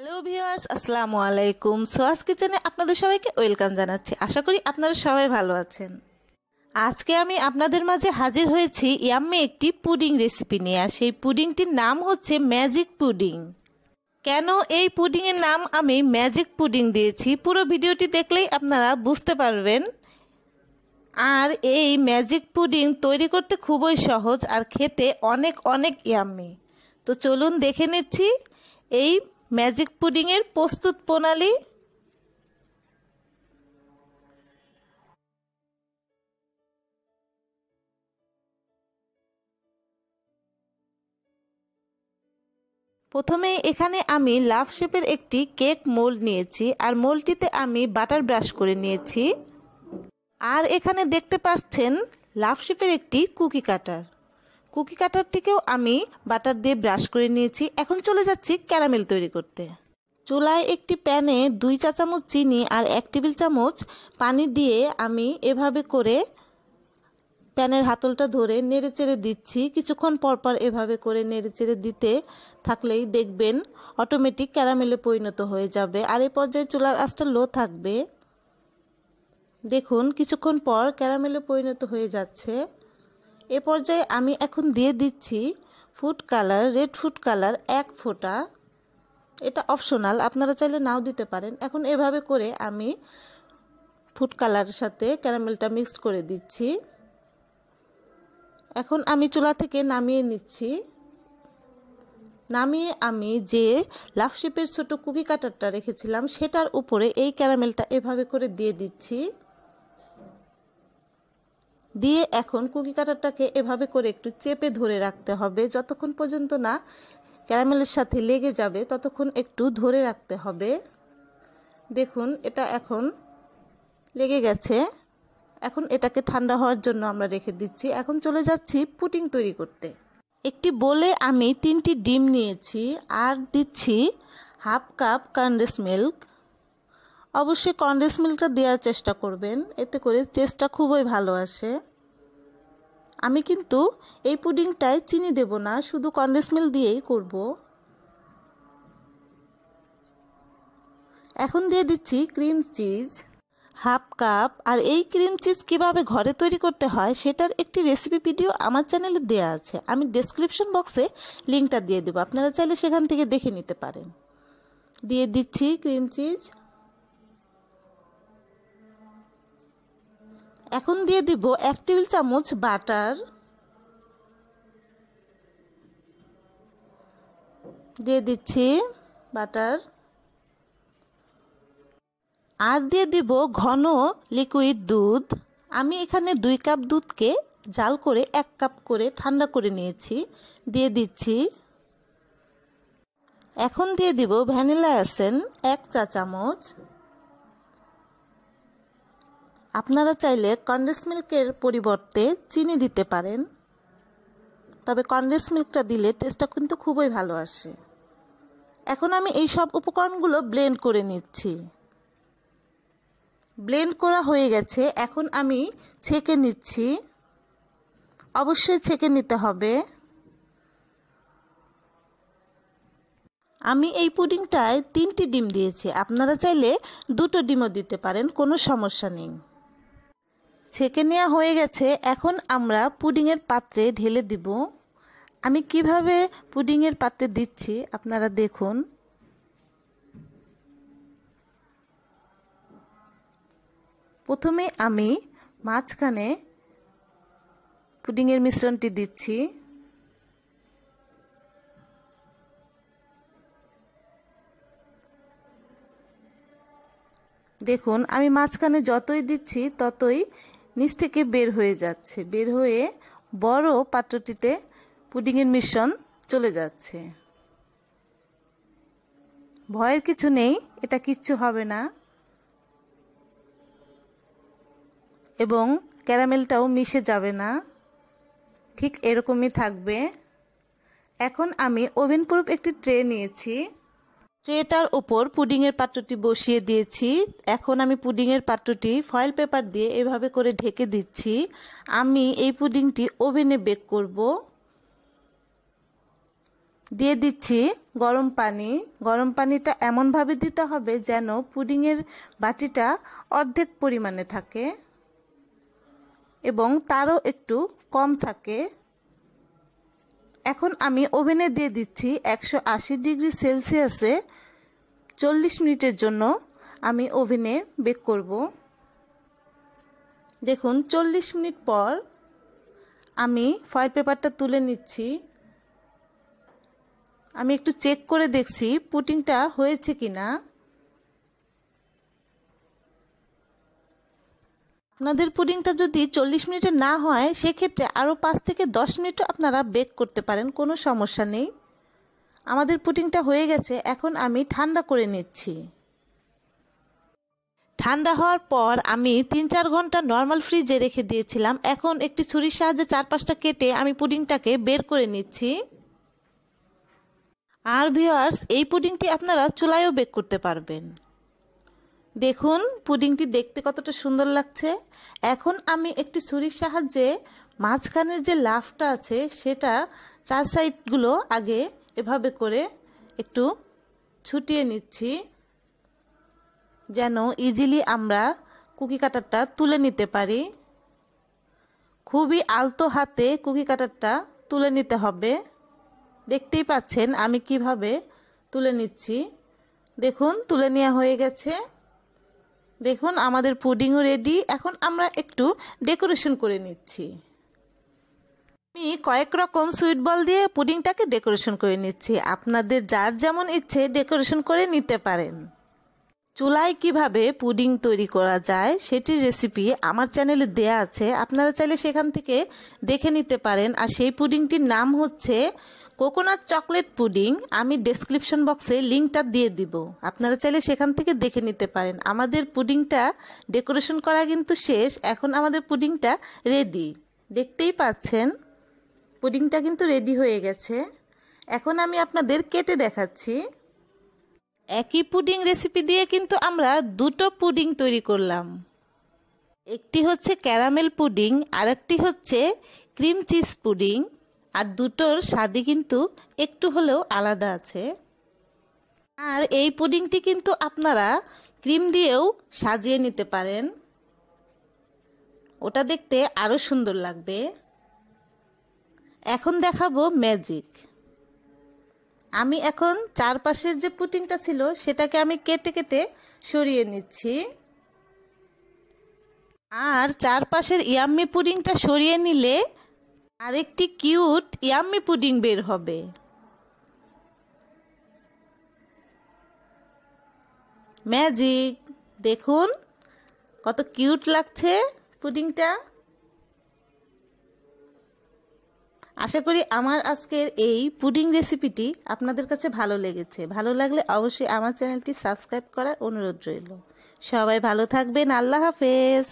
Hello viewers, আসসালামু আলাইকুম। সোয়াস কিচেনে আপনাদের সবাইকে ওয়েলকাম জানাচ্ছি। আশা করি আপনারা সবাই ভালো আছেন। আজকে আমি আপনাদের মাঝে হাজির হয়েছি ইয়াম্মি একটি পুডিং রেসিপি নিয়ে। আর সেই পুডিংটির নাম হচ্ছে ম্যাজিক পুডিং। কেন এই পুডিংয়ের নাম আমি ম্যাজিক পুডিং দিয়েছি, পুরো ভিডিওটি দেখলেই আপনারা বুঝতে পারবেন। আর এই ম্যাজিক পুডিং তৈরি করতে খুবই সহজ আর খেতে অনেক অনেক ইয়াম্মি। তো চলুন দেখে নিচ্ছি এই ম্যাজিক পুডিংয়ের প্রস্তুত প্রণালী। প্রথমে এখানে আমি লাভ শেপের একটি কেক মোল্ড নিয়েছি আর মোল্ডটিতে আমি বাটার ব্রাশ করে নিয়েছি। আর এখানে দেখতে পাচ্ছেন লাভ শেপের একটি কুকি কাটারটিকেও আমি বাটার দিয়ে ব্রাশ করে নিয়েছি। এখন চলে যাচ্ছি ক্যারামেল তৈরি করতে। চুলায় একটি প্যানে 2 চা চামচ চিনি আর 1 টেবিল চামচ পানি দিয়ে আমি এভাবে করে প্যানের হাতলটা ধরে নেড়েচেড়ে দিচ্ছি। কিছুক্ষণ পরপর এভাবে করে নেড়েচেড়ে দিতে থাকলেই দেখবেন অটোমেটিক ক্যারামেলে পরিণত হয়ে যাবে। আর এই পর্যায়ে চুলার আঁচটা লো থাকবে। দেখুন কিছুক্ষণ পর ক্যারামেলে পরিণত হয়ে যাচ্ছে। এ পর্যায়ে আমি এখন দিয়ে দিচ্ছি food colour, red food colour 1 ফোঁটা। এটা অপশনাল, আপনারা চাইলে নাও দিতে পারেন। এখন এভাবে করে আমি ফুড কালারের সাথে ক্যারামেলটা মিক্সড করে দিচ্ছি। এখন আমি চুলা থেকে নামিয়ে নিচ্ছি। নামিয়ে আমি যে লাভ শেপের ছোট কুকি কাটারটা রেখেছিলাম সেটার উপরে এই ক্যারামেলটা এভাবে করে দিয়ে দিচ্ছি। দিয়ে এখন কুকি কাটারটাকে এভাবে করে একটু চেপে ধরে রাখতে হবে। যতক্ষণ পর্যন্ত না ক্যারামেলের সাথে লেগে যাবে ততক্ষণ একটু ধরে রাখতে হবে। দেখুন এটা এখন লেগে গেছে। এখন এটাকে ঠান্ডা হওয়ার জন্য আমরা রেখে দিচ্ছি। এখন চলে যাচ্ছি পুডিং তৈরি করতে। একটি বোলে আমি 3টি ডিম নিয়েছি আর দিচ্ছি হাফ কাপ কনডেন্স মিল্ক। অবশ্যই কনডেন্স মিল্কটা দেওয়ার চেষ্টা করবেন, এতে করে টেস্টটা খুবই ভালো আসে। আমি কিন্তু এই পুডিংটায় চিনি দেব না, শুধু কনডেন্স মিল্ক দিয়েই করব। এখন দিয়ে দিচ্ছি ক্রিম চিজ হাফ কাপ। আর এই ক্রিম চিজ কিভাবে ঘরে তৈরি করতে হয় সেটার একটি রেসিপি ভিডিও আমার চ্যানেলে দেওয়া আছে, আমি ডেসক্রিপশন বক্সে লিঙ্কটা দিয়ে দেবো, আপনারা চাইলে সেখান থেকে দেখে নিতে পারেন। দিয়ে দিচ্ছি ক্রিম চিজ। এখন দিয়ে দিব 1 টেবিল চামচ বাটার। দিয়ে দিচ্ছি বাটার। আর দিয়ে দিব ঘন লিকুইড দুধ। আমি এখানে 2 কাপ দুধকে জাল করে 1 কাপ করে ঠান্ডা করে নিয়েছি, দিয়ে দিচ্ছি। এখন দিয়ে দিব ভ্যানিলা এসেন্স 1 চা চামচ। আপনারা চাইলে কনডেন্স মিল্কের পরিবর্তে চিনি দিতে পারেন, তবে কনডেন্স মিল্কটা দিলে টেস্টটা কিন্তু খুবই ভালো আসে। এখন আমি এই সব উপকরণগুলো ব্লেন্ড করে নিচ্ছি। ব্লেন্ড করা হয়ে গেছে। এখন আমি ছেঁকে নিচ্ছি, অবশ্যই ছেঁকে নিতে হবে। আমি এই পুডিংটায় 3টি ডিম দিয়েছি, আপনারা চাইলে 2টো ডিমও দিতে পারেন, কোনো সমস্যা নেই। ছেঁকে নেওয়া হয়ে গেছে। এখন আমরা পুডিংয়ের পাত্রে ঢেলে দিব। আমি কিভাবে পুডিংয়ের পাত্রে দিচ্ছি আপনারা দেখুন। প্রথমে আমি মাঝখানে পুডিংয়ের মিশ্রণটি দিচ্ছি। দেখুন আমি মাঝখানে যতই দিচ্ছি ততই নিচ থেকে বের হয়ে যাচ্ছে, বের হয়ে বড় পাত্রটিতে পুডিংয়ের মিশ্রণ চলে যাচ্ছে। ভয়ের কিছু নেই, এটা কিচ্ছু হবে না এবং ক্যারামেলটাও মিশে যাবে না, ঠিক এরকমই থাকবে। এখন আমি ওভেন প্রুফ একটি ট্রে নিয়েছি, ট্রেটার উপর পুডিংয়ের পাত্রটি বসিয়ে দিয়েছি। এখন আমি পুডিংয়ের পাত্রটি ফয়েল পেপার দিয়ে এভাবে করে ঢেকে দিচ্ছি। আমি এই পুডিংটি ওভেনে বেক করব। দিয়ে দিচ্ছি গরম পানি। গরম পানিটা এমনভাবে দিতে হবে যেন পুডিংয়ের বাটিটা অর্ধেক পরিমাণে থাকে এবং তারও একটু কম থাকে। এখন আমি ওভেনে দিয়ে দিচ্ছি 180 ডিগ্রি সেলসিয়াসে 40 মিনিটের জন্য আমি ওভেনে বেক করব। দেখুন 40 মিনিট পর আমি ফয়েল পেপারটা তুলে নিচ্ছি। আমি একটু চেক করে দেখছি পুডিংটা হয়েছে কিনা। আপনাদের পুডিংটা যদি 40 মিনিটে না হয় সেক্ষেত্রে আরও 5 থেকে 10 মিনিটও আপনারা বেক করতে পারেন, কোনো সমস্যা নেই। আমাদের পুডিংটা হয়ে গেছে, এখন আমি ঠান্ডা করে নিচ্ছি। ঠান্ডা হওয়ার পর আমি 3-4 ঘন্টা নর্মাল ফ্রিজে রেখে দিয়েছিলাম। এখন একটি ছুরির সাহায্যে 4-5টা কেটে আমি পুডিংটাকে বের করে নিচ্ছি। আর ভিউয়ার্স, এই পুডিংটি আপনারা চুলায়ও বেক করতে পারবেন। দেখুন পুডিংটি দেখতে কতটা সুন্দর লাগছে। এখন আমি একটি ছুরির সাহায্যে মাঝখানের যে লাফটা আছে সেটা 4 সাইডগুলো আগে এভাবে করে একটু ছুটিয়ে নিচ্ছি যেন ইজিলি আমরা কুকি কাটারটা তুলে নিতে পারি। খুবই আলতো হাতে কুকি কাটারটা তুলে নিতে হবে। দেখতেই পাচ্ছেন আমি কিভাবে তুলে নিচ্ছি। দেখুন তুলে নেওয়া হয়ে গেছে। দেখুন আমাদের পুডিংও রেডি। এখন আমরা একটু ডেকোরেশন করে নিচ্ছি। আমি কয়েক রকম সুইট বল দিয়ে পুডিংটাকে ডেকোরেশন করে নিচ্ছি। আপনাদের যার যেমন ইচ্ছে ডেকোরেশন করে নিতে পারেন। চুলায় কিভাবে পুডিং তৈরি করা যায় সেটির রেসিপি আমার চ্যানেলে দেয়া আছে, আপনারা চাইলে সেখান থেকে দেখে নিতে পারেন। আর সেই পুডিংটির নাম হচ্ছে কোকোনাট চকলেট পুডিং। আমি ডেসক্রিপশন বক্সে লিঙ্কটা দিয়ে দিব, আপনারা চাইলে সেখান থেকে দেখে নিতে পারেন। আমাদের পুডিংটা ডেকোরেশন করা কিন্তু শেষ। এখন আমাদের পুডিংটা রেডি, দেখতেই পাচ্ছেন পুডিংটা কিন্তু রেডি হয়ে গেছে। এখন আমি আপনাদের কেটে দেখাচ্ছি। একই পুডিং রেসিপি দিয়ে কিন্তু আমরা দুটো পুডিং তৈরি করলাম। একটি হচ্ছে ক্যারামেল পুডিং আর একটি হচ্ছে ক্রিম চিজ পুডিং। আর দুটোর স্বাদই কিন্তু একটু হলেও আলাদা আছে। আর এই পুডিংটি কিন্তু আপনারা ক্রিম দিয়েও সাজিয়ে নিতে পারেন, ওটা দেখতে আরো সুন্দর লাগবে। এখন দেখাবো ম্যাজিক। আমি এখন চারপাশের যে পুডিংটা ছিল সেটাকে আমি কেটে কেটে সরিয়ে নিচ্ছি। আর চারপাশের ইয়াম্মি পুডিংটা সরিয়ে নিলে আরেকটি কিউট ইয়াম্মি পুডিং বের হবে। ম্যাজিক, দেখুন কত কিউট লাগছে পুডিংটা। আশা করি আমার আজকের এই পুডিং রেসিপিটি আপনাদের কাছে ভালো লেগেছে। ভালো লাগলে অবশ্যই আমার চ্যানেলটি সাবস্ক্রাইব করার অনুরোধ রইল। সবাই ভালো থাকবেন। আল্লাহ হাফেজ।